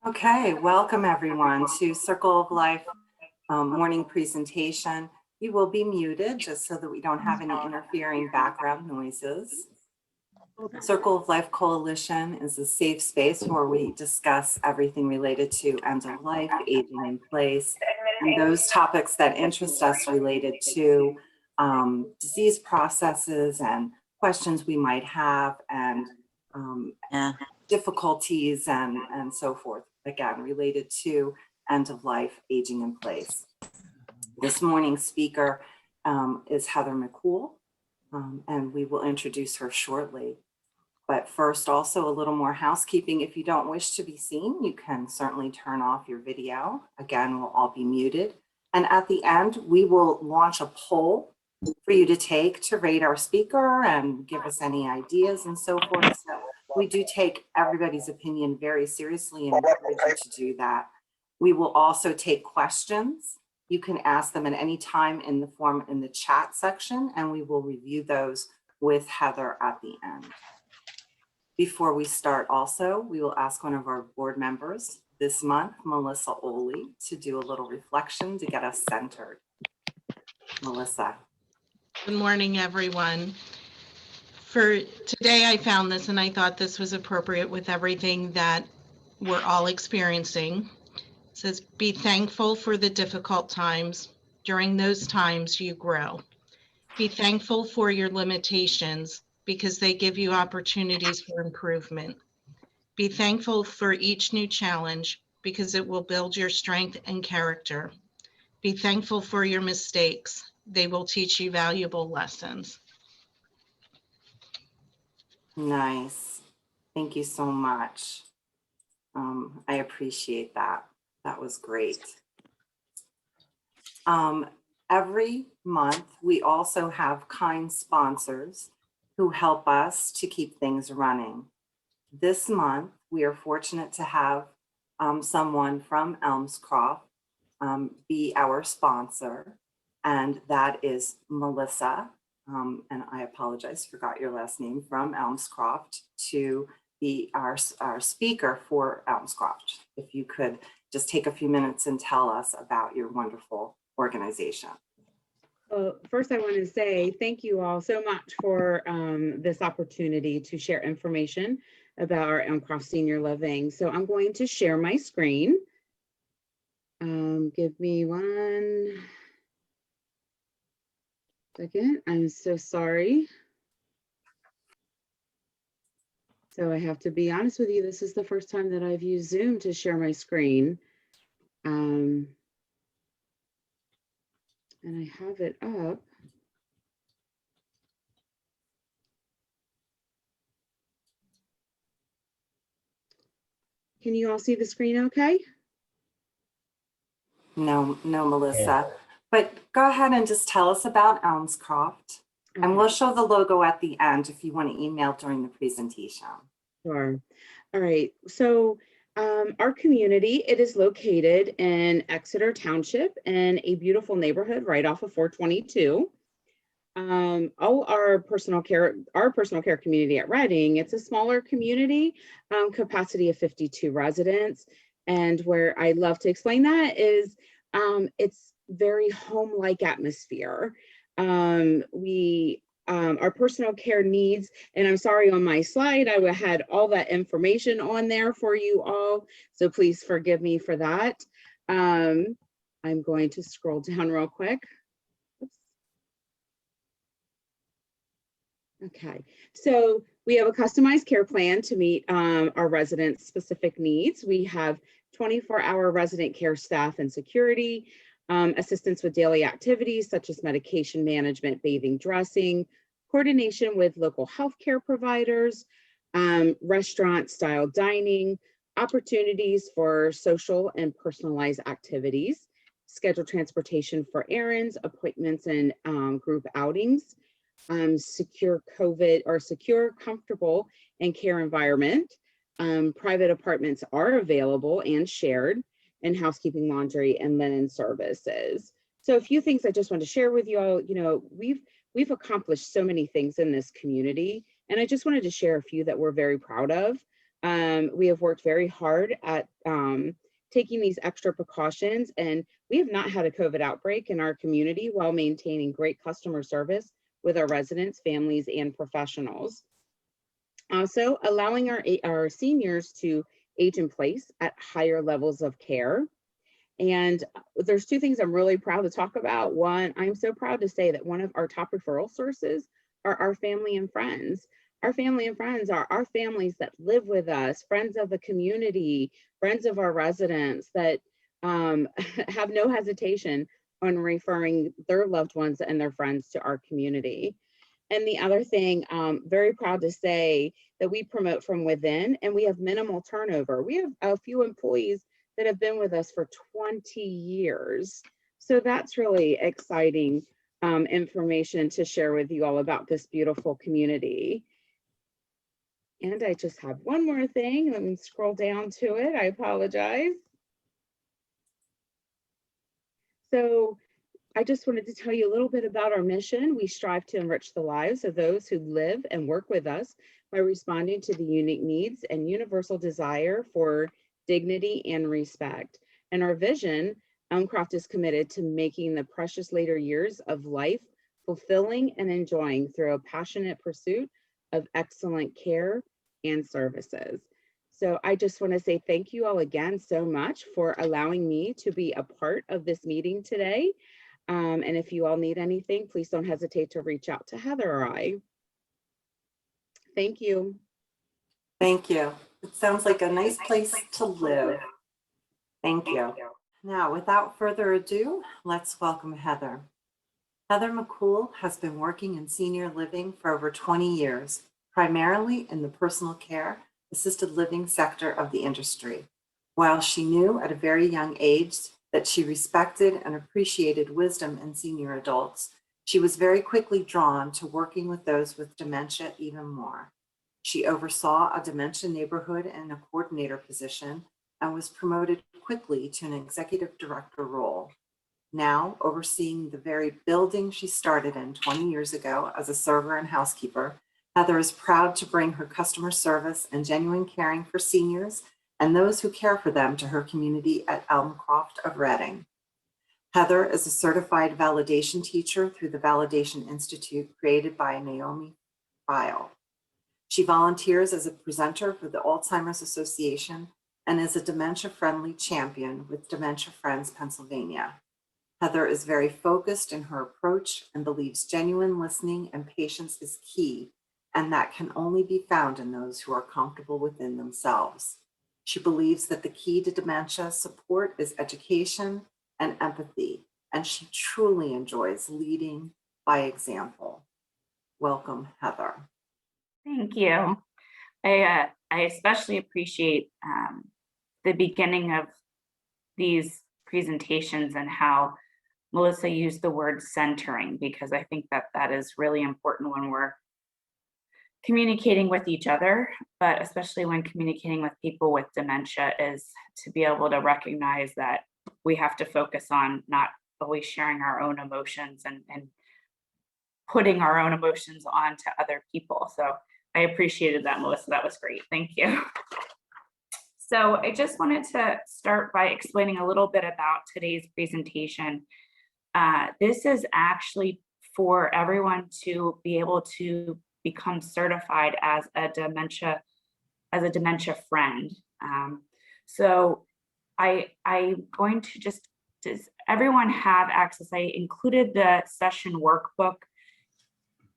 Okay, welcome everyone to Circle of Life morning presentation. You will be muted just so that we don't have any interfering background noises. Circle of Life Coalition is a safe space where we discuss everything related to end of life, aging in place, and those topics that interest us related to disease processes and questions we might have and difficulties and so forth, again, related to end of life, aging in place. This morning's speaker is Heather McCool, and we will introduce her shortly. But first, also a little more housekeeping. If you don't wish to be seen, you can certainly turn off your video. Again, we'll all be muted. And at the end, we will launch a poll for you to take to rate our speaker and give us any ideas and so forth. So we do take everybody's opinion very seriously and encourage you to do that. We will also take questions. You can ask them at any time in the chat section, and we will review those with Heather at the end. Before we start also, we will ask one of our board members this month, Melissa Oley, to do a little reflection to get us centered. Melissa. Good morning, everyone. For today, I found this and I thought this was appropriate with everything that we're all experiencing. It says, be thankful for the difficult times. During those times, you grow. Be thankful for your limitations because they give you opportunities for improvement. Be thankful for each new challenge because it will build your strength and character. Be thankful for your mistakes. They will teach you valuable lessons. Nice. Thank you so much. I appreciate that. That was great. Every month, we also have kind sponsors who help us to keep things running. This month, we are fortunate to have someone from Elmscroft be our sponsor, and that is Melissa. And I apologize, forgot your last name, from Elmscroft, to be our speaker for Elmscroft. If you could just take a few minutes and tell us about your wonderful organization. Well, first I want to say thank you all so much for this opportunity to share information about our Elmcroft Senior Living. So I'm going to share my screen. Give me 1 second. I'm so sorry. So I have to be honest with you, this is the first time that I've used Zoom to share my screen. And I have it up. Can you all see the screen okay? No, Melissa, yeah. But go ahead and just tell us about Elmscroft, okay. And we'll show the logo at the end if you want to email during the presentation. Sure. All right. So our community, it is located in Exeter Township in a beautiful neighborhood right off of 422. Our personal care community at Reading, it's a smaller community, capacity of 52 residents. And where I love to explain that is it's very home-like atmosphere. Our personal care needs, and I'm sorry, on my slide, I had all that information on there for you all, so please forgive me for that. I'm going to scroll down real quick. Oops. Okay, so we have a customized care plan to meet our residents' specific needs. We have 24-hour resident care staff and security, assistance with daily activities such as medication management, bathing, dressing, coordination with local healthcare providers, restaurant-style dining, opportunities for social and personalized activities, scheduled transportation for errands, appointments, and group outings, secure, comfortable, and care environment. Private apartments are available and shared, and housekeeping, laundry, and linen services. So a few things I just want to share with you all. You know, we've accomplished so many things in this community, and I just wanted to share a few that we're very proud of. We have worked very hard at taking these extra precautions, and we have not had a COVID outbreak in our community while maintaining great customer service with our residents, families, and professionals. Also, allowing our seniors to age in place at higher levels of care. And there's two things I'm really proud to talk about. One, I'm so proud to say that one of our top referral sources are our family and friends. Our family and friends are our families that live with us, friends of the community, friends of our residents that have no hesitation on referring their loved ones and their friends to our community. And the other thing, very proud to say that we promote from within and we have minimal turnover. We have a few employees that have been with us for 20 years. So that's really exciting information to share with you all about this beautiful community. And I just have one more thing. Let me scroll down to it. I apologize. So I just wanted to tell you a little bit about our mission. We strive to enrich the lives of those who live and work with us by responding to the unique needs and universal desire for dignity and respect. And our vision, Elmcroft is committed to making the precious later years of life fulfilling and enjoying through a passionate pursuit of excellent care and services. So I just want to say thank you all again so much for allowing me to be a part of this meeting today. And if you all need anything, please don't hesitate to reach out to Heather or I. Thank you. Thank you. It sounds like a nice place to live. Thank you. Now, without further ado, let's welcome Heather. Heather McCool has been working in senior living for over 20 years, primarily in the personal care, assisted living sector of the industry. While she knew at a very young age that she respected and appreciated wisdom in senior adults, she was very quickly drawn to working with those with dementia even more. She oversaw a dementia neighborhood in a coordinator position and was promoted quickly to an executive director role. Now, overseeing the very building she started in 20 years ago as a server and housekeeper, Heather is proud to bring her customer service and genuine caring for seniors and those who care for them to her community at Elmcroft of Reading. Heather is a certified validation teacher through the Validation Institute created by Naomi File. She volunteers as a presenter for the Alzheimer's Association and is a Dementia Friendly champion with Dementia Friends, Pennsylvania. Heather is very focused in her approach and believes genuine listening and patience is key, and that can only be found in those who are comfortable within themselves. She believes that the key to dementia support is education and empathy, and she truly enjoys leading by example. Welcome, Heather. Thank you. I especially appreciate the beginning of these presentations and how Melissa used the word centering, because I think that that is really important when we're communicating with each other, but especially when communicating with people with dementia, is to be able to recognize that we have to focus on not always sharing our own emotions and putting our own emotions onto other people. So I appreciated that, Melissa. That was great. Thank you. So I just wanted to start by explaining a little bit about today's presentation. This is actually for everyone to be able to become certified as a dementia friend. So I'm going to does everyone have access? I included the session workbook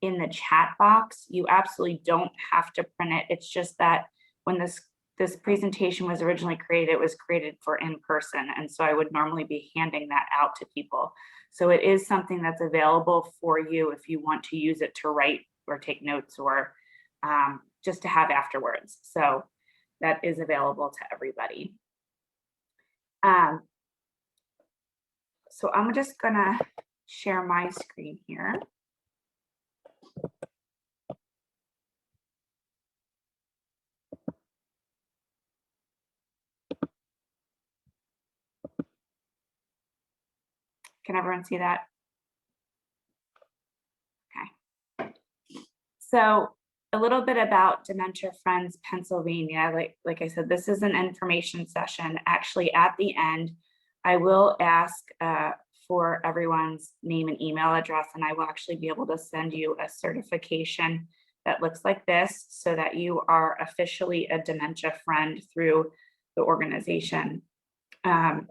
in the chat box. You absolutely don't have to print it. It's just that when this presentation was originally created, it was created for in-person. And so I would normally be handing that out to people. So it is something that's available for you if you want to use it to write or take notes or just to have afterwards. So that is available to everybody. So I'm just gonna share my screen here. Can everyone see that? Okay. So a little bit about Dementia Friends Pennsylvania. Like I said, this is an information session. Actually, at the end, I will ask for everyone's name and email address, and I will actually be able to send you a certification that looks like this so that you are officially a dementia friend through the organization. So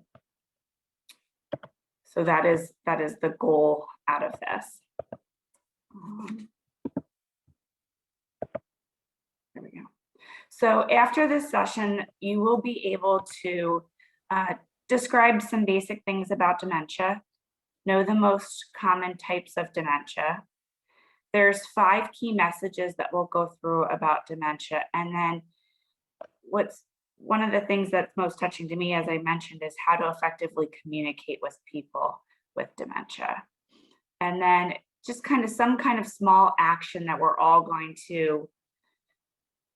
that is the goal out of this. There we go. So after this session, you will be able to describe some basic things about dementia, know the most common types of dementia. There's 5 key messages that we'll go through about dementia. And then one of the things that's most touching to me, as I mentioned, is how to effectively communicate with people with dementia. And then just some kind of small action that we're all going to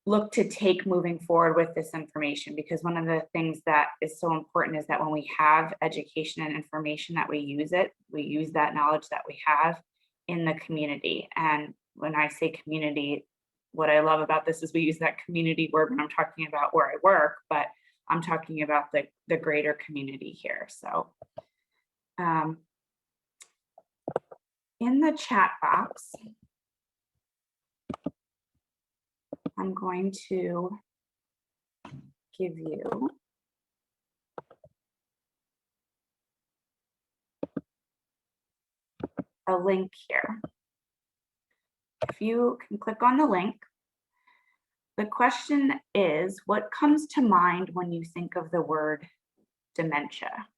look to take moving forward with this information, because one of the things that is so important is that when we have education and information, that we use that knowledge that we have in the community. And when I say community, what I love about this is we use that community word when I'm talking about where I work, but I'm talking about the greater community here. So in the chat box, I'm going to give you a link here. If you can click on the link, the question is, what comes to mind when you think of the word dementia?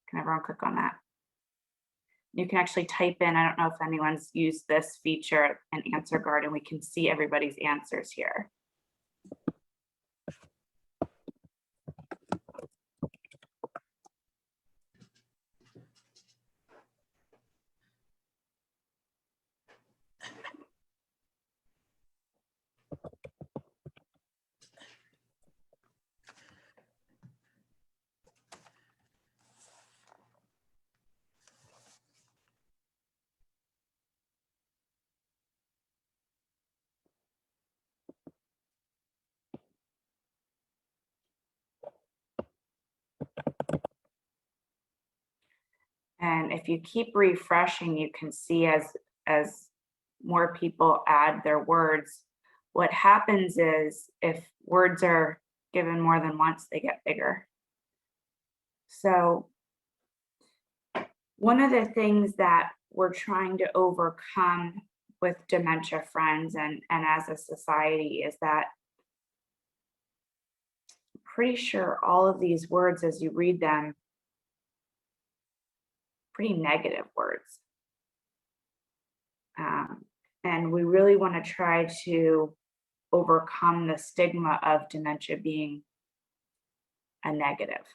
Can everyone click on that? You can actually type in, I don't know if anyone's used this feature in Answer Guard, and we can see everybody's answers here. And if you keep refreshing, you can see as more people add their words, what happens is if words are given more than once, they get bigger. So one of the things that we're trying to overcome with Dementia Friends and as a society is that I'm pretty sure all of these words, as you read them, pretty negative words. And we really want to try to overcome the stigma of dementia being a negative.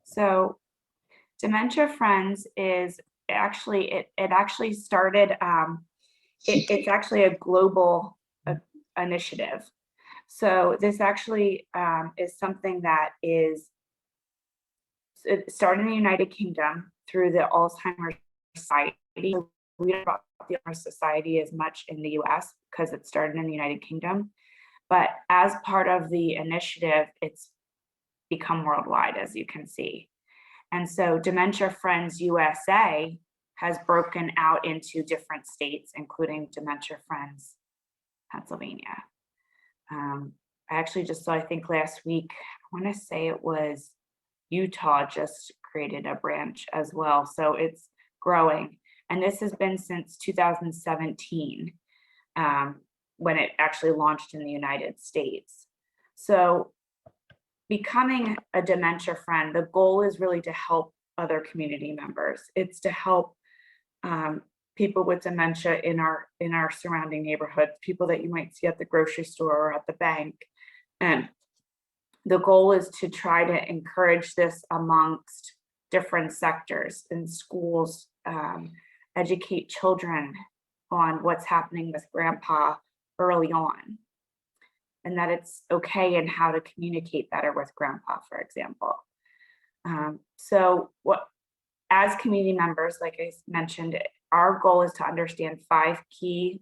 So Dementia Friends is actually, it actually started, it's actually a global initiative. So this actually is something that it started in the United Kingdom through the Alzheimer Society. We don't talk about the Alzheimer Society as much in the US because it started in the United Kingdom. But as part of the initiative, it's become worldwide, as you can see. And so Dementia Friends USA has broken out into different states, including Dementia Friends Pennsylvania. I actually just saw, I think last week, I want to say it was Utah just created a branch as well. So it's growing. And this has been since 2017, when it actually launched in the United States. So becoming a dementia friend, the goal is really to help other community members. It's to help people with dementia in our surrounding neighborhoods, people that you might see at the grocery store or at the bank. And the goal is to try to encourage this amongst different sectors in schools, educate children, on what's happening with grandpa early on, and that it's okay and how to communicate better with grandpa, for example. So as community members, like I mentioned, our goal is to understand 5 key,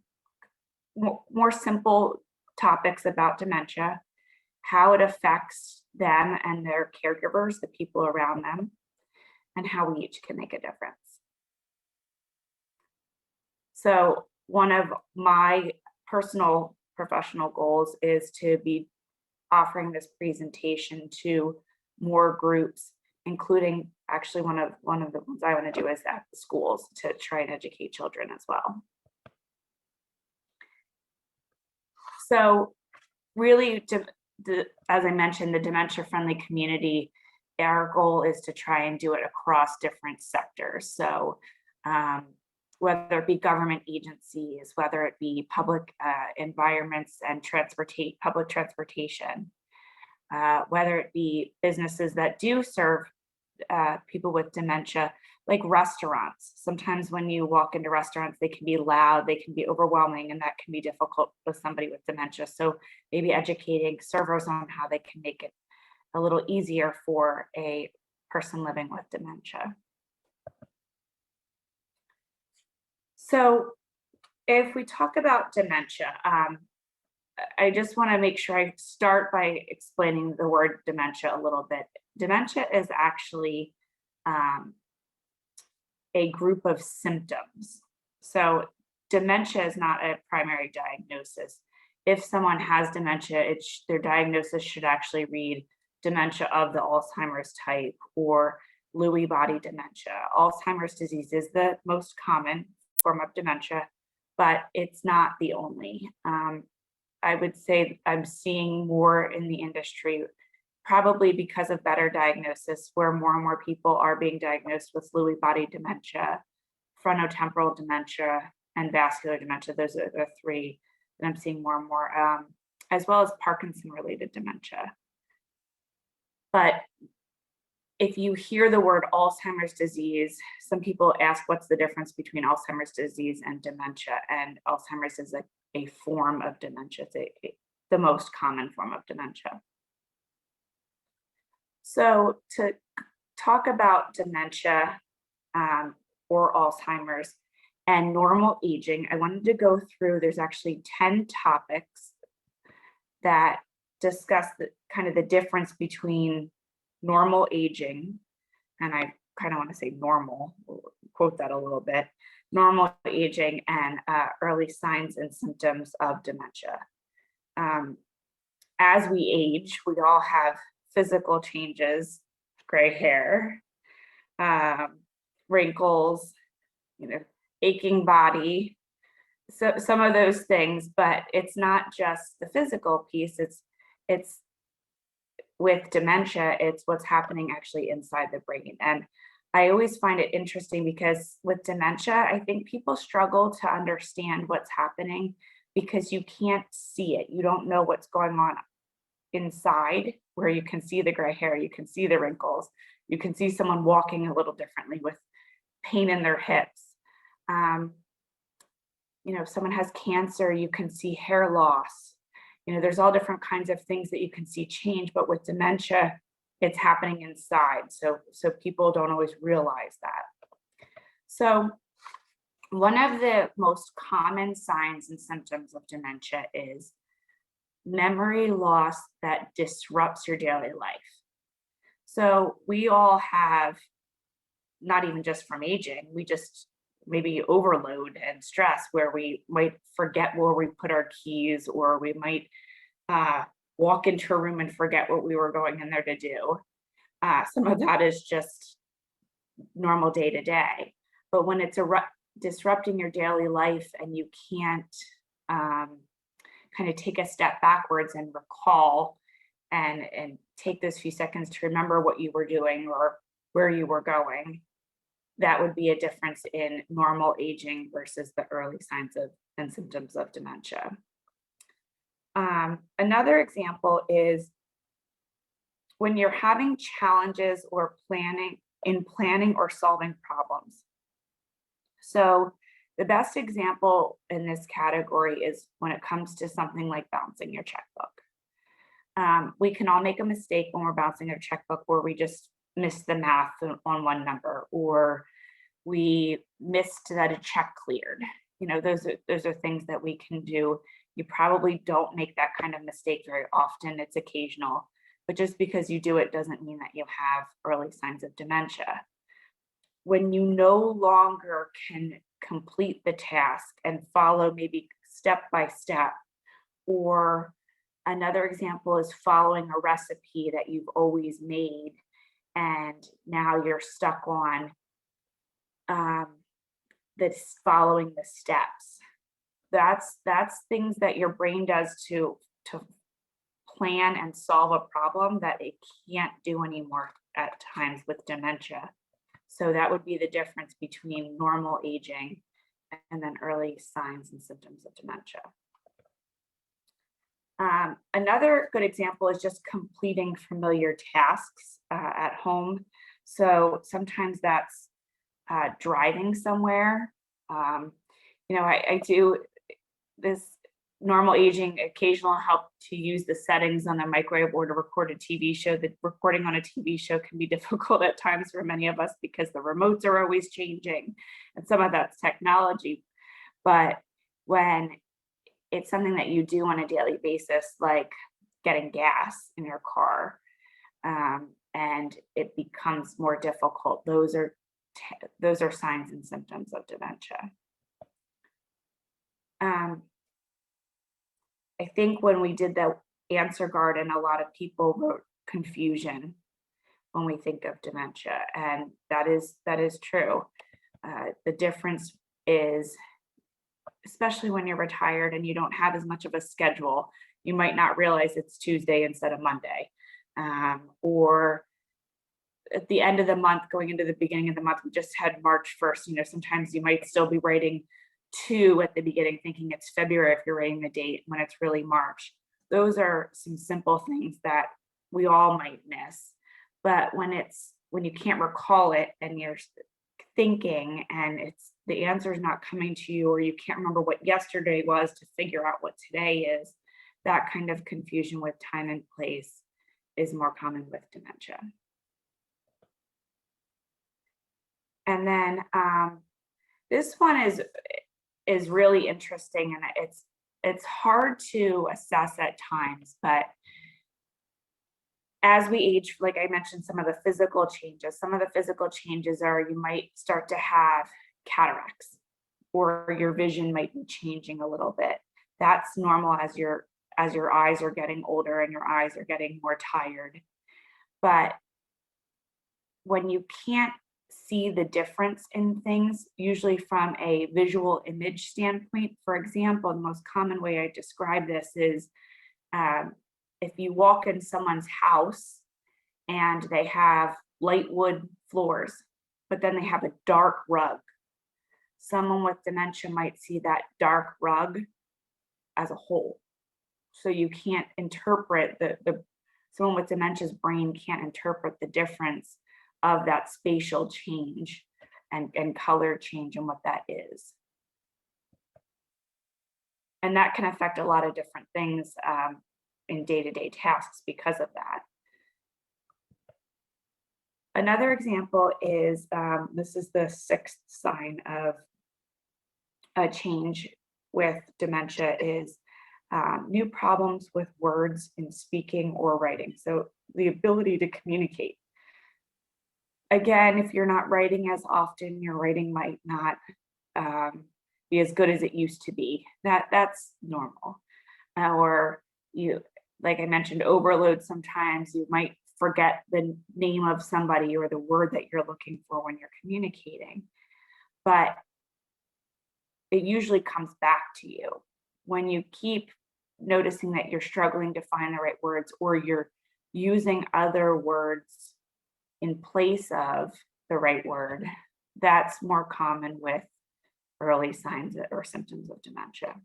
more simple topics about dementia, how it affects them and their caregivers, the people around them, and how we each can make a difference. So one of my personal professional goals is to be offering this presentation to more groups, including actually one of the ones I want to do is at the schools to try and educate children as well. So really, as I mentioned, the dementia friendly community, our goal is to try and do it across different sectors. So whether it be government agencies, whether it be public environments and public transportation, whether it be businesses that do serve people with dementia, like restaurants. Sometimes when you walk into restaurants, they can be loud, they can be overwhelming, and that can be difficult with somebody with dementia. So maybe educating servers on how they can make it a little easier for a person living with dementia. So if we talk about dementia, I just want to make sure I start by explaining the word dementia a little bit. Dementia is actually a group of symptoms. So dementia is not a primary diagnosis. If someone has dementia, their diagnosis should actually read dementia of the Alzheimer's type or Lewy body dementia. Alzheimer's disease is the most common form of dementia, but it's not the only. I would say I'm seeing more in the industry, probably because of better diagnosis, where more and more people are being diagnosed with Lewy body dementia, frontotemporal dementia, and vascular dementia. Those are the 3 that I'm seeing more and more, as well as Parkinson-related dementia. But if you hear the word Alzheimer's disease, some people ask what's the difference between Alzheimer's disease and dementia, and Alzheimer's is a form of dementia. It's the most common form of dementia. So to talk about dementia or Alzheimer's and normal aging, I wanted to go through, there's actually 10 topics that discuss the difference between normal aging, and I kind of want to say normal, quote that a little bit, normal aging and early signs and symptoms of dementia. As we age, we all have physical changes, gray hair, wrinkles, aching body, so some of those things, but it's not just the physical piece, it's with dementia, it's what's happening actually inside the brain. And I always find it interesting because with dementia, I think people struggle to understand what's happening because you can't see it. You don't know what's going on inside, where you can see the gray hair, you can see the wrinkles, you can see someone walking a little differently with pain in their hips. If someone has cancer, you can see hair loss. There's all different kinds of things that you can see change, but with dementia, it's happening inside. So people don't always realize that. So one of the most common signs and symptoms of dementia is memory loss that disrupts your daily life. So we all have, not even just from aging, we just maybe overload and stress where we might forget where we put our keys, or we might walk into a room and forget what we were going in there to do. Some of that is just normal day to day. But when it's disrupting your daily life and you can't kind of take a step backwards and recall and take those few seconds to remember what you were doing or where you were going, that would be a difference in normal aging versus the early signs and symptoms of dementia. Another example is when you're having challenges or planning or solving problems. So The best example in this category is when it comes to something like bouncing your checkbook. We can all make a mistake when we're bouncing our checkbook where we just missed the math on one number, or we missed that a check cleared. You know, those are things that we can do. You probably don't make that kind of mistake very often. It's occasional, but just because you do it doesn't mean that you have early signs of dementia. When you no longer can complete the task and follow maybe step by step, or another example is following a recipe that you've always made and now you're stuck on this following the steps. That's things that your brain does to plan and solve a problem that it can't do anymore at times with dementia. So that would be the difference between normal aging and then early signs and symptoms of dementia. Another good example is just completing familiar tasks at home. So sometimes that's driving somewhere. You know, I do this normal aging, occasional help to use the settings on a microwave or to record a TV show. The recording on a TV show can be difficult at times for many of us because the remotes are always changing and some of that's technology. But when it's something that you do on a daily basis, like getting gas in your car, and it becomes more difficult, those are signs and symptoms of dementia. I think when we did the answer garden, a lot of people wrote confusion when we think of dementia, and that is true. The difference is, especially when you're retired and you don't have as much of a schedule, you might not realize it's Tuesday instead of Monday, or at the end of the month, going into the beginning of the month, we just had March 1st. You know, sometimes you might still be writing 2 at the beginning, thinking it's February if you're writing the date when it's really March. Those are some simple things that we all might miss. But when you can't recall it and you're thinking and the answer is not coming to you, or you can't remember what yesterday was to figure out what today is, that kind of confusion with time and place is more common with dementia. And then this one is really interesting, and it's hard to assess at times, but as we age, like I mentioned, some of the physical changes are you might start to have cataracts, or your vision might be changing a little bit. That's normal as your eyes are getting older and your eyes are getting more tired. But when you can't see the difference in things, usually from a visual image standpoint, for example, the most common way I describe this is if you walk in someone's house and they have light wood floors, but then they have a dark rug. Someone with dementia might see that dark rug as a whole. So you can't interpret someone with dementia's brain can't interpret the difference of that spatial change and color change and what that is. And that can affect a lot of different things in day-to-day tasks because of that. Another example is, this is the 6th sign of a change with dementia, is new problems with words in speaking or writing. So the ability to communicate. Again, if you're not writing as often, your writing might not be as good as it used to be. That's normal. Or you, like I mentioned, overload. Sometimes you might forget the name of somebody or the word that you're looking for when you're communicating. But it usually comes back to you when you keep noticing that you're struggling to find the right words, or you're using other words in place of the right word. That's more common with early signs or symptoms of dementia.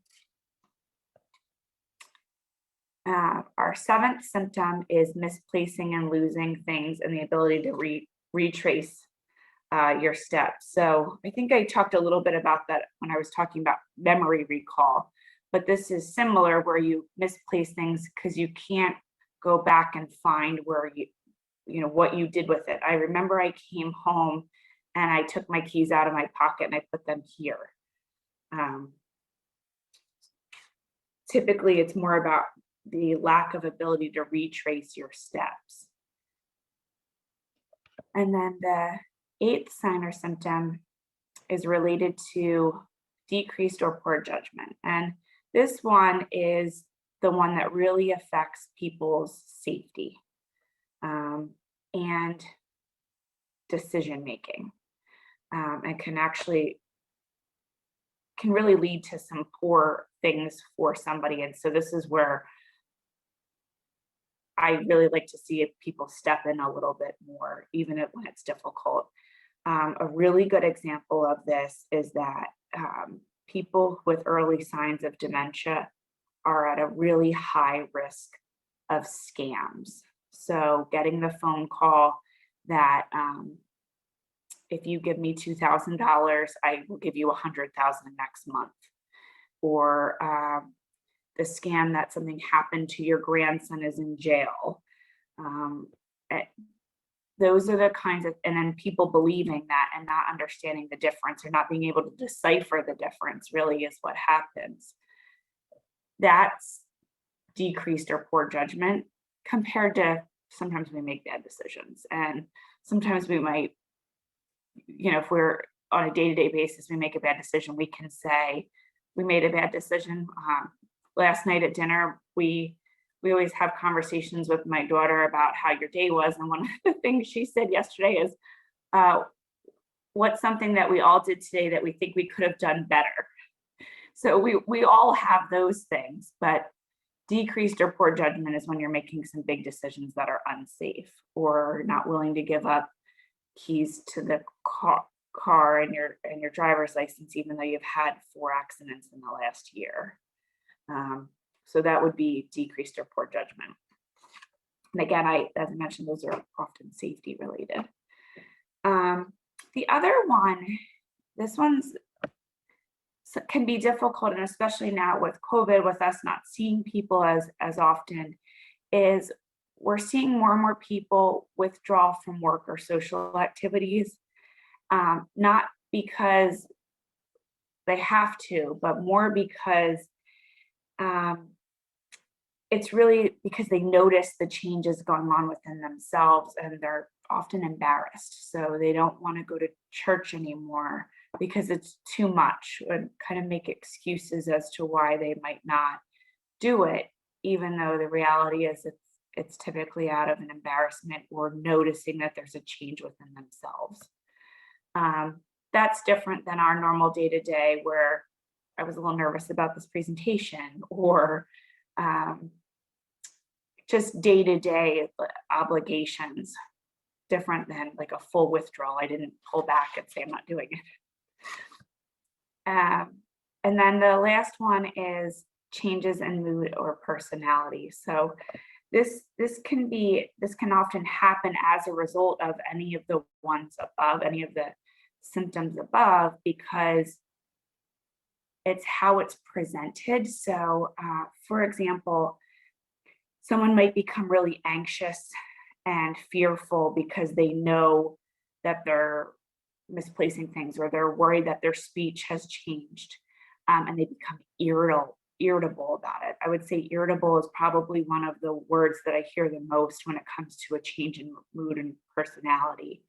Our 7th symptom is misplacing and losing things and the ability to retrace your steps. So I think I talked a little bit about that when I was talking about memory recall, but this is similar where you misplace things because you can't go back and find where you know, what you did with it. I remember I came home and I took my keys out of my pocket and I put them here. Typically, it's more about the lack of ability to retrace your steps. And then the 8th sign or symptom is related to decreased or poor judgment. And this one is the one that really affects people's safety and decision making, and can really lead to some poor things for somebody. And so this is where I really like to see if people step in a little bit more, even when it's difficult. A really good example of this is that people with early signs of dementia are at a really high risk of scams. So getting the phone call that if you give me $2,000, I will give you $100,000 next month. Or the scam that something happened to your grandson is in jail. Those are the kinds of, and then people believing that and not understanding the difference or not being able to decipher the difference really is what happens. That's decreased or poor judgment compared to sometimes we make bad decisions. And sometimes we might, you know, if we're on a day-to-day basis, we make a bad decision, we can say, we made a bad decision. Last night at dinner, we always have conversations with my daughter about how your day was. And one of the things she said yesterday is, what's something that we all did today that we think we could have done better? So we all have those things, but decreased or poor judgment is when you're making some big decisions that are unsafe or not willing to give up keys to the car and your driver's license, even though you've had 4 accidents in the last year. So that would be decreased or poor judgment. And again, as I mentioned, those are often safety related. The other one, this one's can be difficult, and especially now with COVID, with us not seeing people as often, is we're seeing more and more people withdraw from work or social activities, not because they have to, but more because it's really because they notice the changes going on within themselves and they're often embarrassed. So they don't want to go to church anymore because it's too much, and kind of make excuses as to why they might not do it, even though the reality is it's typically out of an embarrassment or noticing that there's a change within themselves. That's different than our normal day-to-day where I was a little nervous about this presentation, or just day-to-day obligations, different than like a full withdrawal. I didn't pull back and say I'm not doing it. And then the last one is changes in mood or personality. So this can often happen as a result of any of the ones above, any of the symptoms above, because it's how it's presented. So for example, someone might become really anxious and fearful because they know that they're misplacing things, or they're worried that their speech has changed, and they become irritable about it. I would say irritable is probably one of the words that I hear the most when it comes to a change in mood and personality.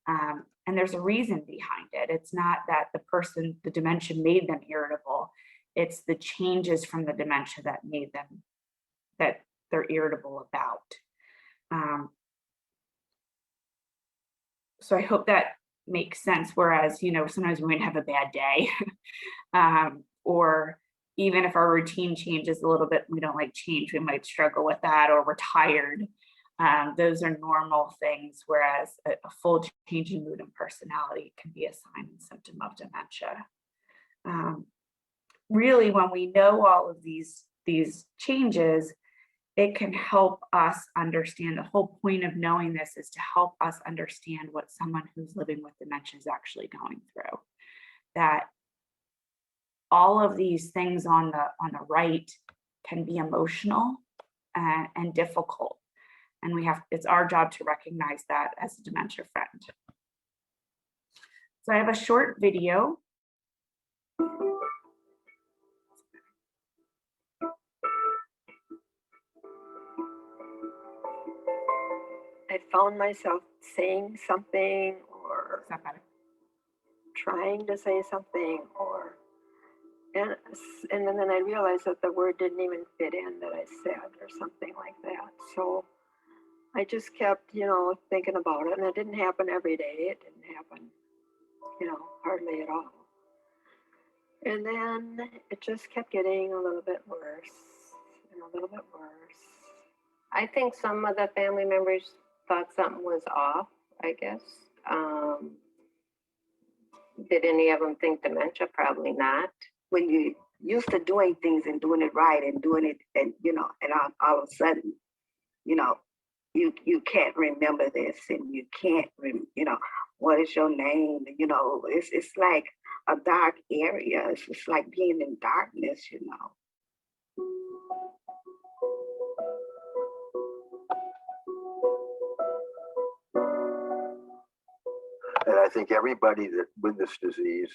And there's a reason behind it. It's not that the dementia made them irritable. It's the changes from the dementia that made them, that they're irritable about. So I hope that makes sense. Whereas, you know, sometimes we might have a bad day, or even if our routine changes a little bit, we don't like change, we might struggle with that, or we're tired. Those are normal things, whereas a full change in mood and personality can be a sign and symptom of dementia. Really, when we know all of these changes, it can help us understand. The whole point of knowing this is to help us understand what someone who's living with dementia is actually going through. That all of these things on the right can be emotional and difficult. And it's our job to recognize that as a dementia friend. So I have a short video. I found myself saying something or Is that better? trying to say something and then I realized that the word didn't even fit in that I said or something like that. So I just kept, thinking about it, and it didn't happen every day. It didn't happen, hardly at all. And then it just kept getting a little bit worse and a little bit worse. I think some of the family members thought something was off, I guess. Did any of them think dementia? Probably not. When you used to doing things and doing it right and doing it, and and all of a sudden, you can't remember this, and you can't what is your name? It's like a dark area. It's just like being in darkness. And I think everybody that with this disease,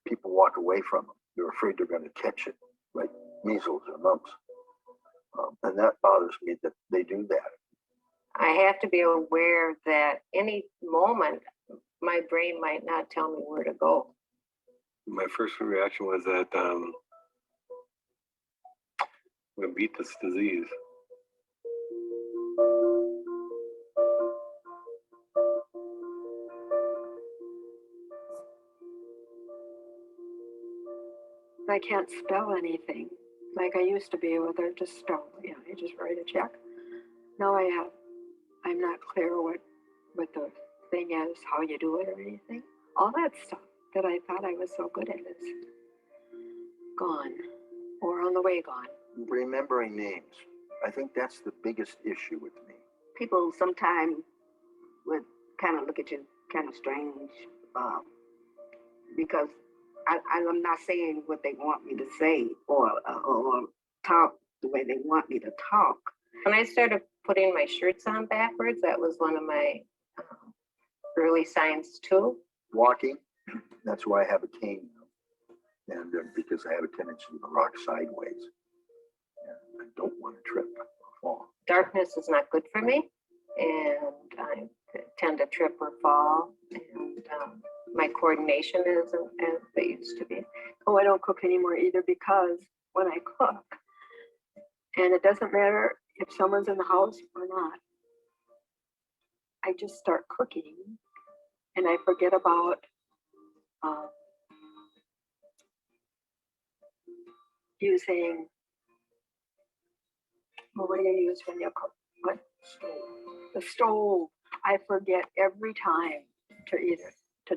people walk away from them. They're afraid they're going to catch it, like measles or mumps. And that bothers me that they do that. I have to be aware that any moment my brain might not tell me where to go. My first reaction was that I'm going to beat this disease. I can't spell anything like I used to be able to just spell. You just write a check. Now I'm not clear what the thing is, how you do it or anything. All that stuff that I thought I was so good at is gone or on the way gone. Remembering names. I think that's the biggest issue with me. People sometimes would kind of look at you kind of strange because I'm not saying what they want me to say or talk the way they want me to talk. When I started putting my shirts on backwards, that was one of my early signs too. Walking, that's why I have a cane now. And because I have a tendency to rock sideways. And I don't want to trip or fall. Darkness is not good for me, and I tend to trip or fall, and my coordination isn't as it used to be. Oh, I don't cook anymore either, because when I cook, and it doesn't matter if someone's in the house or not, I just start cooking and I forget about using, well, what do you use when you cook? What? The stove. I forget every time to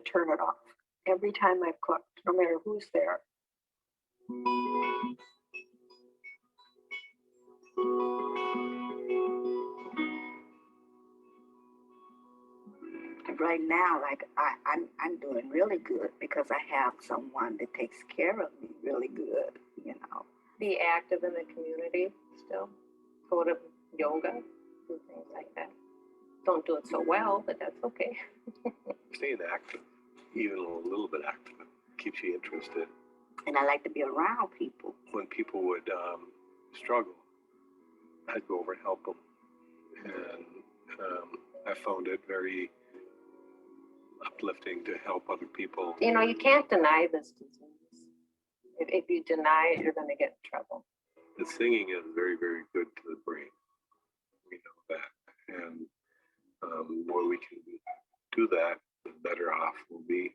turn it off. Every time I've cooked, no matter who's there. Right now, like I'm doing really good because I have someone that takes care of me really good, Be active in the community still. Go to yoga, do things like that. Don't do it so well, but that's okay. Staying active, even a little bit active, keeps you interested. And I like to be around people. When people would struggle, I'd go over and help them. And I found it very uplifting to help other people. You can't deny this disease. If you deny it, you're going to get in trouble. The singing is very, very good to the brain. We know that. And the more we can do that, the better off we'll be.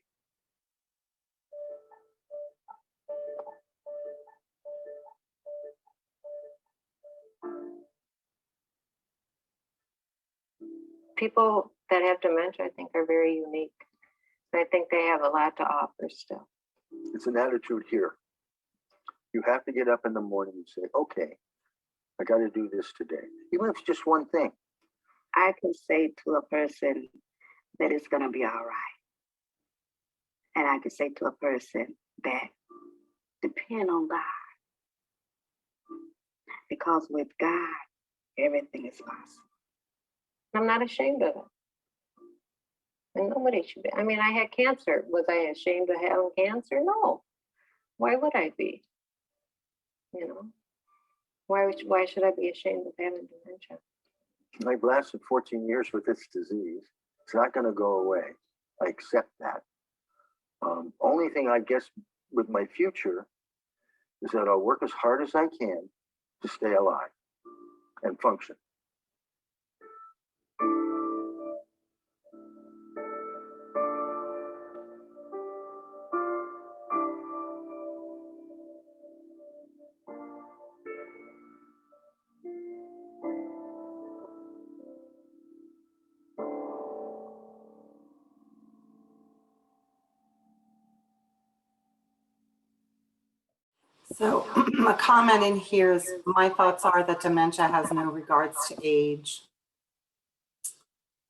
People that have dementia, I think, are very unique. I think they have a lot to offer still. It's an attitude here. You have to get up in the morning and say, okay, I got to do this today. Even if it's just one thing. I can say to a person that it's going to be all right. And I can say to a person that depend on God. Because with God, everything is possible. I'm not ashamed of it. And nobody should be. I mean, I had cancer. Was I ashamed of having cancer? No. Why would I be? You know, why should I be ashamed of having dementia? I've lasted 14 years with this disease. It's not going to go away. I accept that. Only thing I guess with my future is that I'll work as hard as I can to stay alive and function. So a comment in here is, my thoughts are that dementia has no regards to age.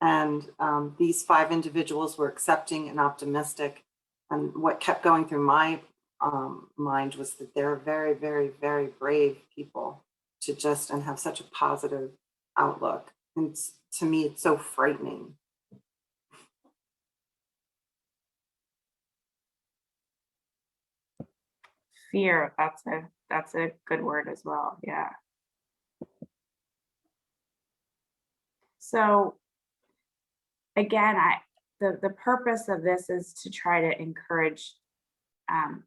And these 5 individuals were accepting and optimistic. And what kept going through my mind was that they're very, very, very brave people to just and have such a positive outlook. And to me, it's so frightening. Fear, that's a good word as well. Yeah. So again, the purpose of this is to try to encourage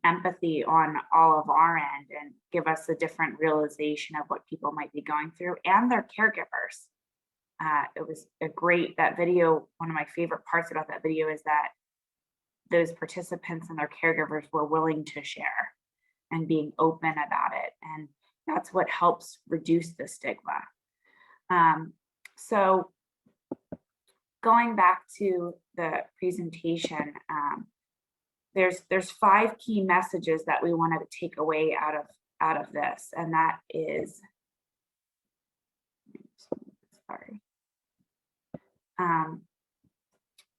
empathy on all of our end and give us a different realization of what people might be going through and their caregivers. It was that video. One of my favorite parts about that video is that those participants and their caregivers were willing to share and being open about it. And that's what helps reduce the stigma. So going back to the presentation, there's 5 key messages that we want to take away out of this, and that is, sorry,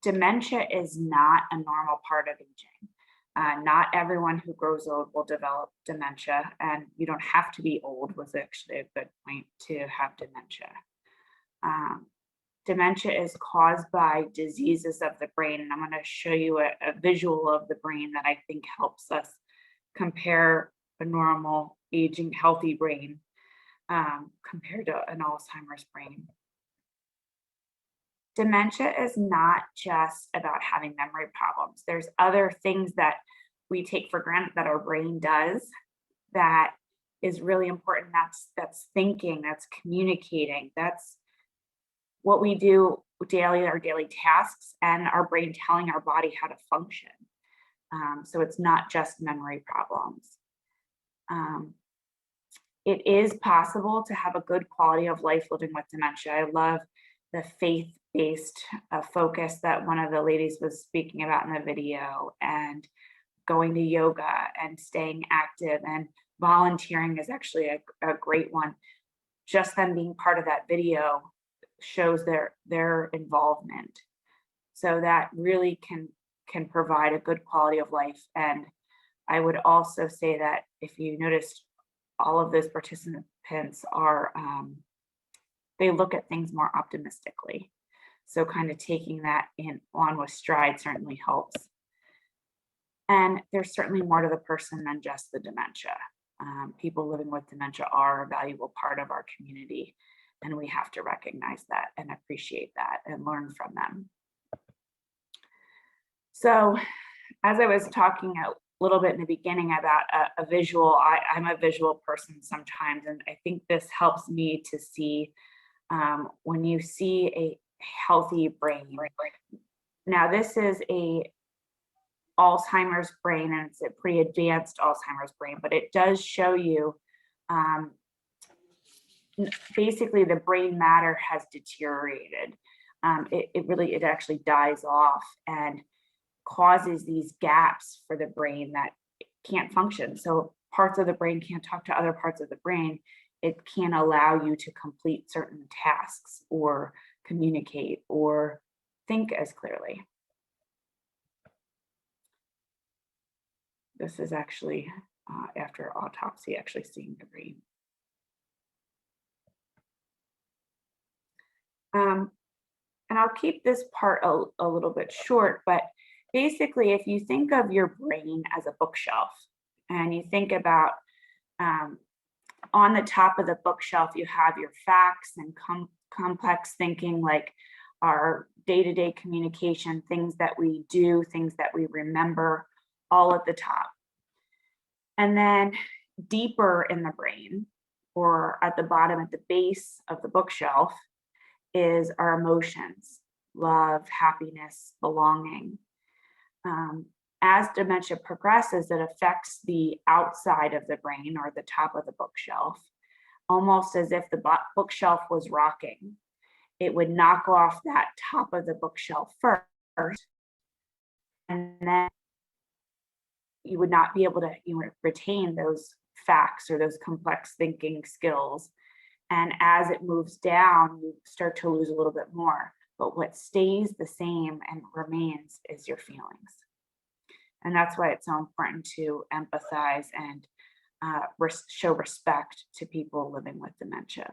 dementia is not a normal part of aging. Not everyone who grows old will develop dementia, and you don't have to be old was actually a good point to have dementia. Dementia is caused by diseases of the brain, and I'm going to show you a visual of the brain that I think helps us compare a normal aging healthy brain compared to an Alzheimer's brain. Dementia is not just about having memory problems. There's other things that we take for granted that our brain does that is really important. That's thinking, that's communicating, that's what we do daily, our daily tasks, and our brain telling our body how to function. So it's not just memory problems. It is possible to have a good quality of life living with dementia. I love the faith-based focus that one of the ladies was speaking about in the video, and going to yoga and staying active, and volunteering is actually a great one. Just them being part of that video shows their involvement. So that really can provide a good quality of life. And I would also say that if you noticed, all of those participants are, they look at things more optimistically. So kind of taking that on with stride certainly helps. And there's certainly more to the person than just the dementia. People living with dementia are a valuable part of our community, and we have to recognize that and appreciate that and learn from them. So as I was talking a little bit in the beginning about a visual, I'm a visual person sometimes, and I think this helps me to see when you see a healthy brain. Now this is a Alzheimer's brain, and it's a pretty advanced Alzheimer's brain, but it does show you basically the brain matter has deteriorated. It actually dies off and causes these gaps for the brain that can't function. So parts of the brain can't talk to other parts of the brain, it can't allow you to complete certain tasks or communicate or think as clearly. This is actually after autopsy, actually seeing the brain. And I'll keep this part a little bit short, but basically, if you think of your brain as a bookshelf and you think about on the top of the bookshelf, you have your facts and complex thinking, like our day-to-day communication, things that we do, things that we remember, all at the top. And then deeper in the brain, or at the bottom, at the base of the bookshelf, is our emotions, love, happiness, belonging. As dementia progresses, it affects the outside of the brain, or the top of the bookshelf, almost as if the bookshelf was rocking. It would knock off that top of the bookshelf first, and then you would not be able to retain those facts or those complex thinking skills. And as it moves down, you start to lose a little bit more. But what stays the same and remains is your feelings. And that's why it's so important to empathize and show respect to people living with dementia.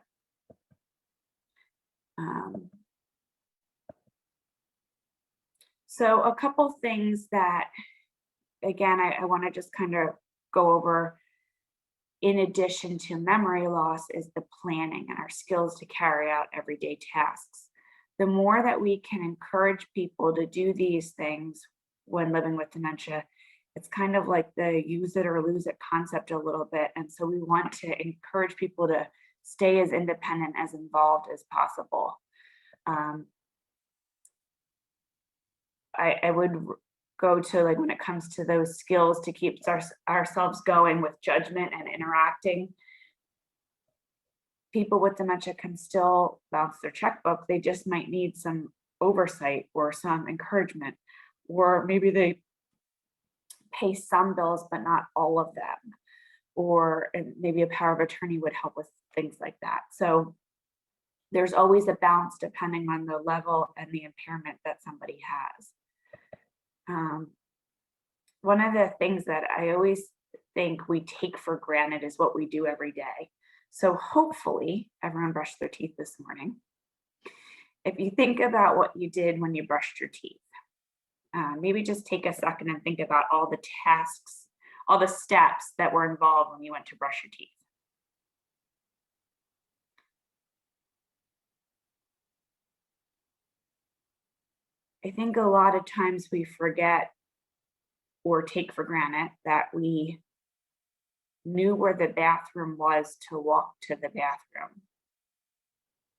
So a couple things that, again, I want to just kind of go over in addition to memory loss is the planning and our skills to carry out everyday tasks. The more that we can encourage people to do these things when living with dementia, it's kind of like the use it or lose it concept a little bit. And so we want to encourage people to stay as independent, as involved as possible. I would go to, like, when it comes to those skills to keep ourselves going with judgment and interacting. People with dementia can still bounce their checkbook. They just might need some oversight or some encouragement, or maybe they pay some bills, but not all of them. Or maybe a power of attorney would help with things like that. So there's always a balance depending on the level and the impairment that somebody has. One of the things that I always think we take for granted is what we do every day. So hopefully everyone brushed their teeth this morning. If you think about what you did when you brushed your teeth, maybe just take a second and think about all the tasks, all the steps that were involved when you went to brush your teeth. I think a lot of times we forget or take for granted that we knew where the bathroom was to walk to the bathroom.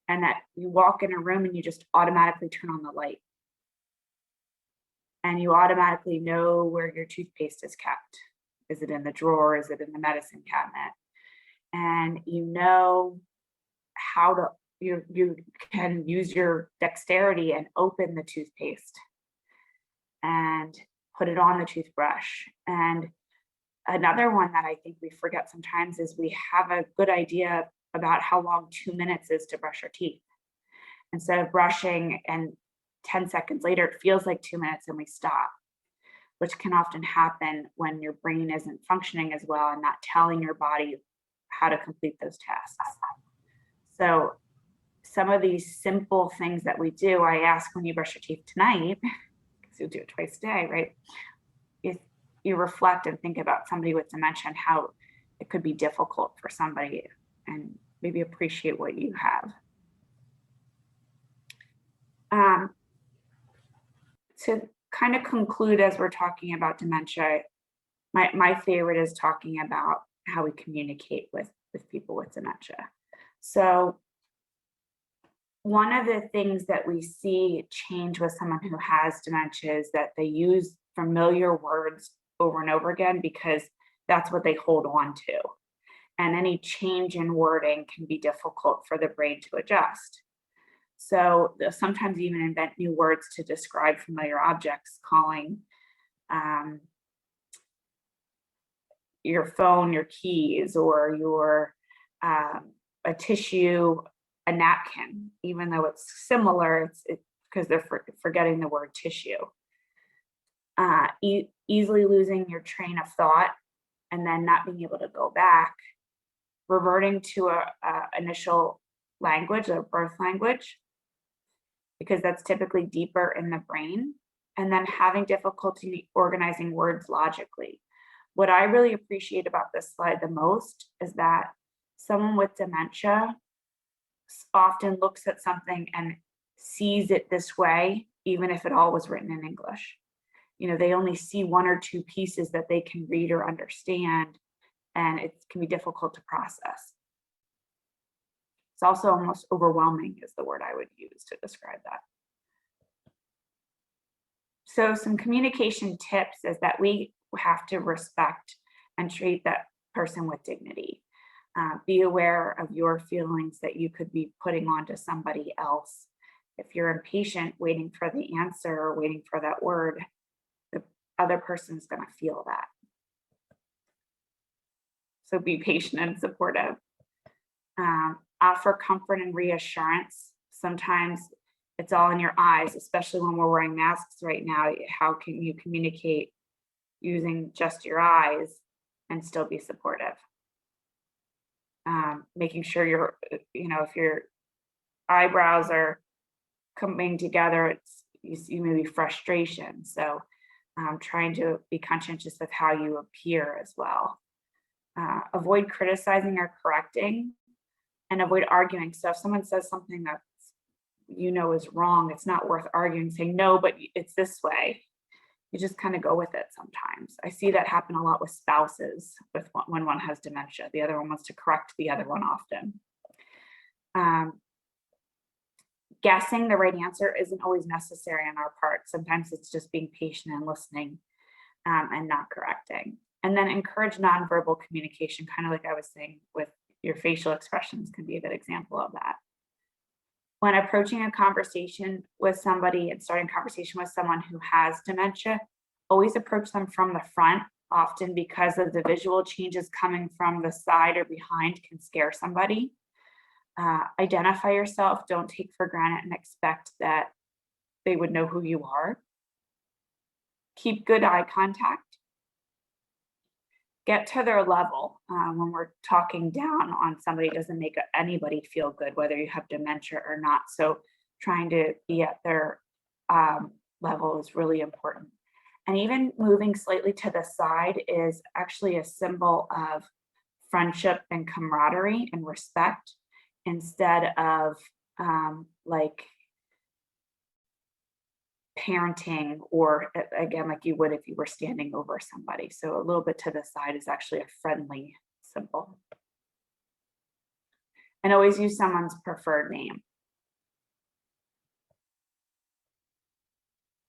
And that you walk in a room and you just automatically turn on the light. And you automatically know where your toothpaste is kept. Is it in the drawer? Is it in the medicine cabinet? And you know how to, you can use your dexterity and open the toothpaste and put it on the toothbrush. And another one that I think we forget sometimes is we have a good idea about how long 2 minutes is to brush our teeth. Instead of brushing and 10 seconds later, it feels like 2 minutes and we stop, which can often happen when your brain isn't functioning as well and not telling your body how to complete those tasks. So some of these simple things that we do, I ask when you brush your teeth tonight, because you'll do it twice a day, right? If you reflect and think about somebody with dementia and how it could be difficult for somebody, and maybe appreciate what you have. To kind of conclude, as we're talking about dementia, my favorite is talking about how we communicate with people with dementia. So one of the things that we see change with someone who has dementia is that they use familiar words over and over again because that's what they hold on to. And any change in wording can be difficult for the brain to adjust. So they'll sometimes even invent new words to describe familiar objects, calling your phone your keys, or your a tissue, a napkin, even though it's similar, it's because they're forgetting the word tissue. Easily losing your train of thought and then not being able to go back, reverting to a initial language, a birth language, because that's typically deeper in the brain, and then having difficulty organizing words logically. What I really appreciate about this slide the most is that someone with dementia often looks at something and sees it this way, even if it all was written in English. You know, they only see one or two pieces that they can read or understand, and it can be difficult to process. It's also almost overwhelming is the word I would use to describe that. So some communication tips is that we have to respect and treat that person with dignity. Be aware of your feelings that you could be putting onto somebody else. If you're impatient, waiting for the answer or waiting for that word, the other person's going to feel that. So be patient and supportive. Offer comfort and reassurance. Sometimes it's all in your eyes, especially when we're wearing masks right now. How can you communicate using just your eyes and still be supportive? Making sure if your eyebrows are coming together, you may be frustration. So trying to be conscientious of how you appear as well. Avoid criticizing or correcting, and avoid arguing. So if someone says something that is wrong, it's not worth arguing, saying, no, but it's this way. You just kind of go with it sometimes. I see that happen a lot with spouses when one has dementia. The other one wants to correct the other one often. Guessing the right answer isn't always necessary on our part. Sometimes it's just being patient and listening and not correcting. And then encourage nonverbal communication, kind of like I was saying with your facial expressions can be a good example of that. When approaching a conversation with somebody and starting a conversation with someone who has dementia, always approach them from the front, often because of the visual changes coming from the side or behind can scare somebody. Identify yourself, don't take for granted and expect that they would know who you are. Keep good eye contact. Get to their level. When we're talking down on somebody, it doesn't make anybody feel good, whether you have dementia or not. So trying to be at their level is really important. And even moving slightly to the side is actually a symbol of friendship and camaraderie and respect, instead of like parenting, or again, like you would if you were standing over somebody. So a little bit to the side is actually a friendly symbol. And always use someone's preferred name.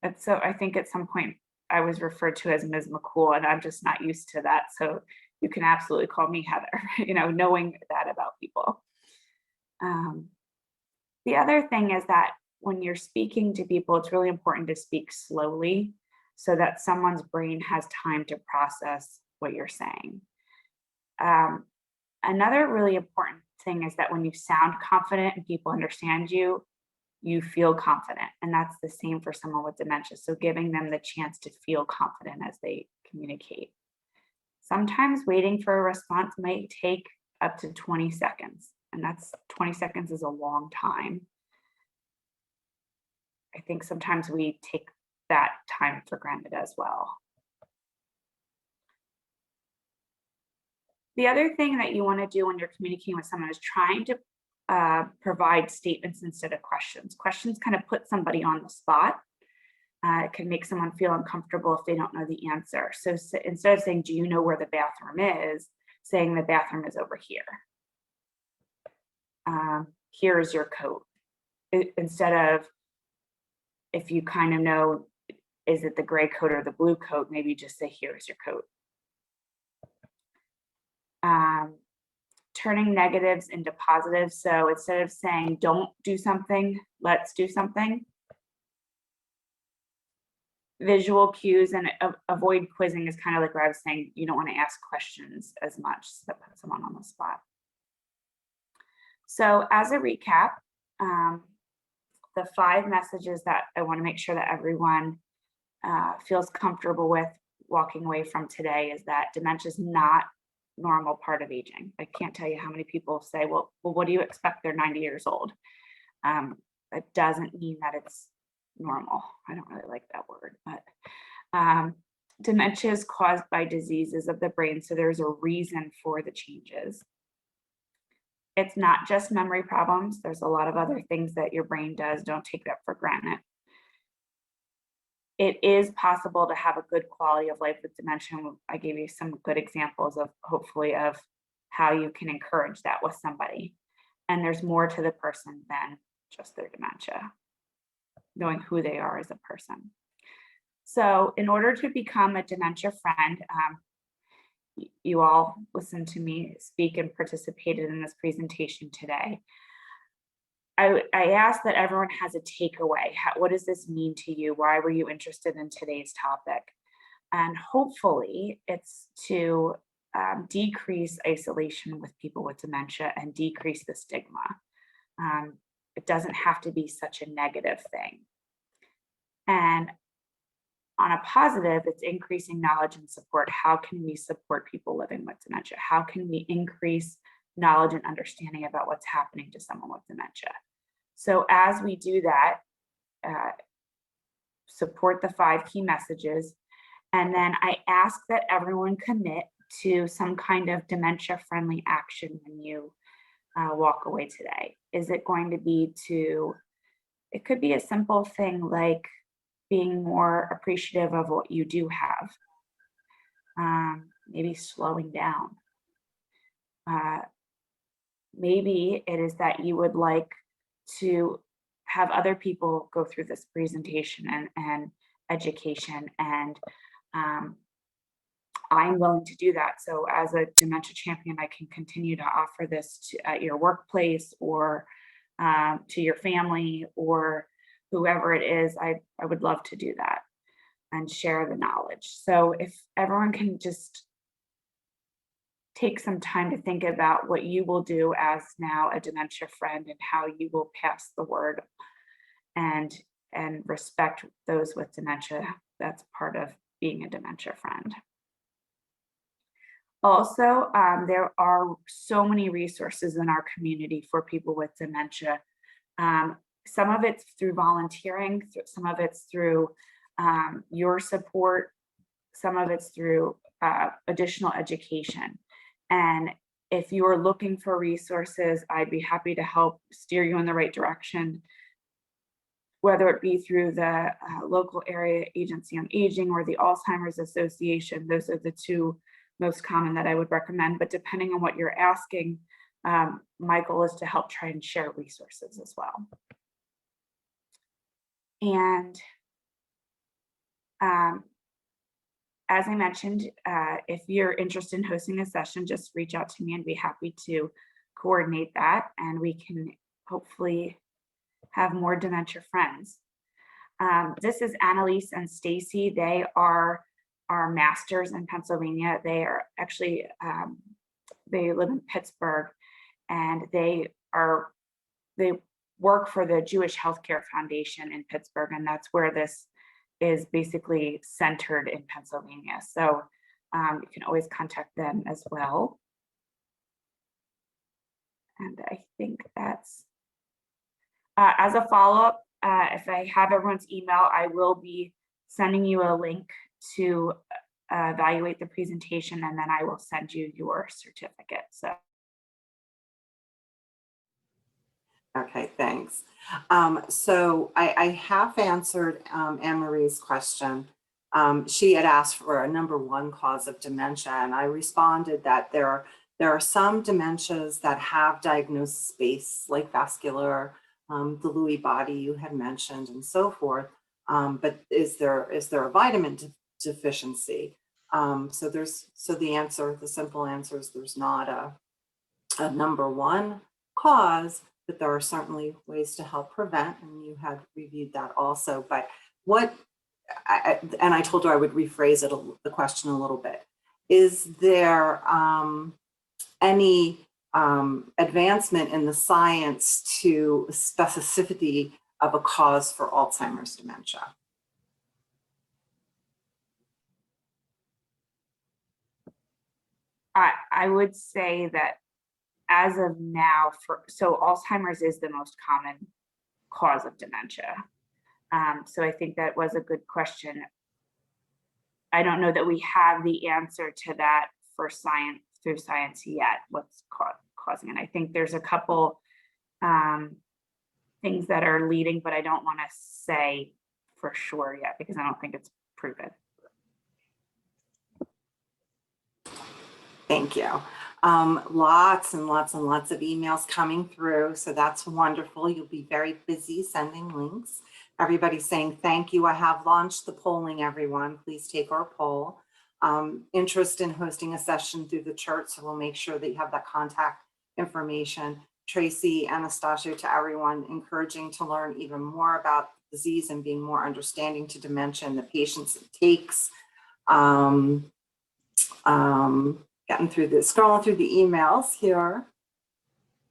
And so I think at some point I was referred to as Ms. McCool, and I'm just not used to that. So you can absolutely call me Heather, knowing that about people. The other thing is that when you're speaking to people, it's really important to speak slowly so that someone's brain has time to process what you're saying. Another really important thing is that when you sound confident and people understand you, you feel confident. And that's the same for someone with dementia. So giving them the chance to feel confident as they communicate. Sometimes waiting for a response might take up to 20 seconds. And 20 seconds is a long time. I think sometimes we take that time for granted as well. The other thing that you want to do when you're communicating with someone is trying to provide statements instead of questions. Questions kind of put somebody on the spot. It can make someone feel uncomfortable if they don't know the answer. So instead of saying, do you know where the bathroom is, saying the bathroom is over here. Here's your coat. Instead of, if you kind of know, is it the gray coat or the blue coat, maybe just say, here's your coat. Turning negatives into positives. So instead of saying, don't do something, let's do something. Visual cues and avoid quizzing is kind of like what I was saying. You don't want to ask questions as much, so that puts someone on the spot. So as a recap, the 5 messages that I want to make sure that everyone feels comfortable with walking away from today is that dementia is not normal part of aging. I can't tell you how many people say, well, what do you expect? They're 90 years old. That doesn't mean that it's normal. I don't really like that word, but dementia is caused by diseases of the brain. So there's a reason for the changes. It's not just memory problems. There's a lot of other things that your brain does. Don't take that for granted. It is possible to have a good quality of life with dementia. I gave you some good examples of hopefully of how you can encourage that with somebody. And there's more to the person than just their dementia, knowing who they are as a person. So in order to become a dementia friend, you all listened to me speak and participated in this presentation today. I asked that everyone has a takeaway. What does this mean to you? Why were you interested in today's topic? And hopefully it's to decrease isolation with people with dementia and decrease the stigma. It doesn't have to be such a negative thing. And on a positive, it's increasing knowledge and support. How can we support people living with dementia? How can we increase knowledge and understanding about what's happening to someone with dementia? So as we do that, support the 5 key messages. And then I ask that everyone commit to some kind of dementia friendly action when you walk away today. Is it going to be it could be a simple thing like being more appreciative of what you do have. Maybe slowing down. Maybe it is that you would like to have other people go through this presentation and education, and I'm willing to do that. So as a dementia champion, I can continue to offer this at your workplace or to your family or whoever it is. I would love to do that and share the knowledge. So if everyone can just take some time to think about what you will do as now a dementia friend and how you will pass the word and respect those with dementia. That's part of being a dementia friend. Also, there are so many resources in our community for people with dementia. Some of it's through volunteering, some of it's through your support, some of it's through additional education. And if you are looking for resources, I'd be happy to help steer you in the right direction, whether it be through the local area agency on aging or the Alzheimer's Association. Those are the 2 most common that I would recommend, but depending on what you're asking, my goal is to help try and share resources as well. And as I mentioned, if you're interested in hosting a session, just reach out to me and be happy to coordinate that, and we can hopefully have more dementia friends. This is Annalise and Stacy. They are our masters in Pennsylvania. They are actually, they live in Pittsburgh, and they work for the Jewish Healthcare Foundation in Pittsburgh, and that's where this is basically centered in Pennsylvania. So you can always contact them as well. And I think that's, as a follow-up, if I have everyone's email, I will be sending you a link to evaluate the presentation, and then I will send you your certificate. So. Okay, thanks. So I half answered Anne Marie's question. She had asked for a number 1 cause of dementia, and I responded that there are some dementias that have diagnosis space, like vascular, the Lewy body you had mentioned, and so forth. But is there a vitamin deficiency? So the simple answer is there's not a number 1 cause, but there are certainly ways to help prevent, and you had reviewed that also. But and I told her I would rephrase the question a little bit. Is there any advancement in the science to specificity of a cause for Alzheimer's dementia. I would say that as of now, so Alzheimer's is the most common cause of dementia. So I think that was a good question. I don't know that we have the answer to that for science, through science yet, what's causing it. I think there's a couple things that are leading, but I don't want to say for sure yet because I don't think it's proven. Thank you. Lots and lots and lots of emails coming through, so that's wonderful. You'll be very busy sending links. Everybody's saying thank you. I have launched the polling, everyone. Please take our poll. Interest in hosting a session through the church, so we'll make sure that you have that contact information. Tracy, Anastasia, to everyone, encouraging to learn even more about the disease and being more understanding to dementia and the patients it takes. Getting through this, scrolling through the emails here.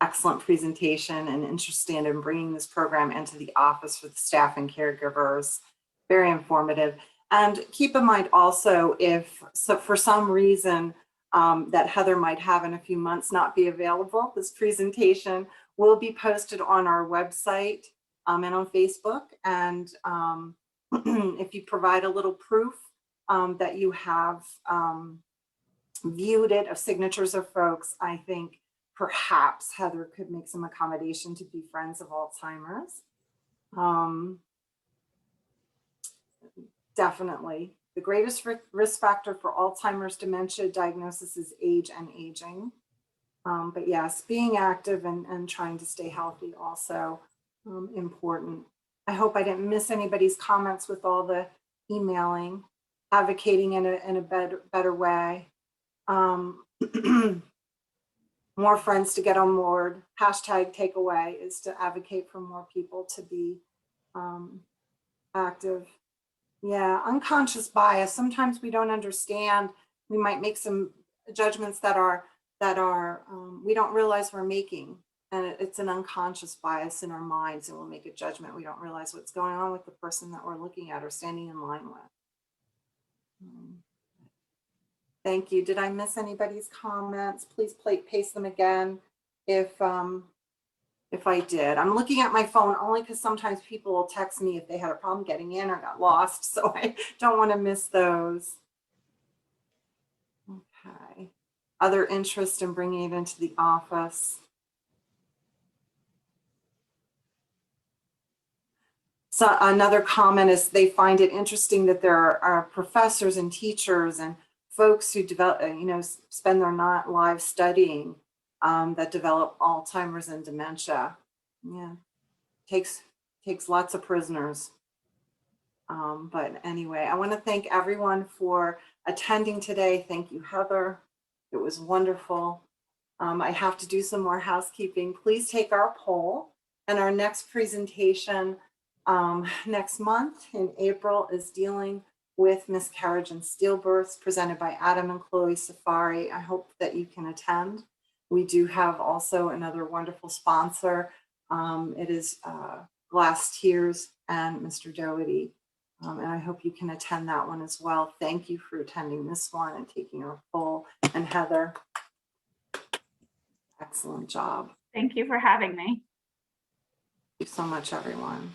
Excellent presentation and interested in bringing this program into the office for the staff and caregivers. Very informative. And keep in mind also, if so for some reason that Heather might have in a few months not be available, this presentation will be posted on our website and on Facebook. And if you provide a little proof that you have viewed it, of signatures of folks, I think perhaps Heather could make some accommodation to be Friends of Alzheimer's. Definitely. The greatest risk factor for Alzheimer's dementia diagnosis is age and aging. But yes, being active and trying to stay healthy also important. I hope I didn't miss anybody's comments with all the emailing, advocating in a better way. More friends to get on board. Hashtag takeaway is to advocate for more people to be active. Yeah, unconscious bias. Sometimes we don't understand. We might make some judgments that we don't realize we're making. And it's an unconscious bias in our minds, and we'll make a judgment. We don't realize what's going on with the person that we're looking at or standing in line with. Thank you. Did I miss anybody's comments? Please paste them again if I did. I'm looking at my phone only because sometimes people will text me if they had a problem getting in or got lost, so I don't want to miss those. Okay. Other interest in bringing it into the office. So another comment is they find it interesting that there are professors and teachers and folks who develop, spend their lives studying that develop Alzheimer's and dementia. Yeah, takes lots of prisoners. But anyway, I want to thank everyone for attending today. Thank you, Heather. It was wonderful. I have to do some more housekeeping. Please take our poll, and our next presentation next month in April is dealing with miscarriage and stillbirths, presented by Adam and Chloe Safari. I hope that you can attend. We do have also another wonderful sponsor. It is Glass Tears and Mr. Doherty. And I hope you can attend that one as well. Thank you for attending this one and taking our poll. And Heather, excellent job. Thank you for having me. Thank you so much, everyone.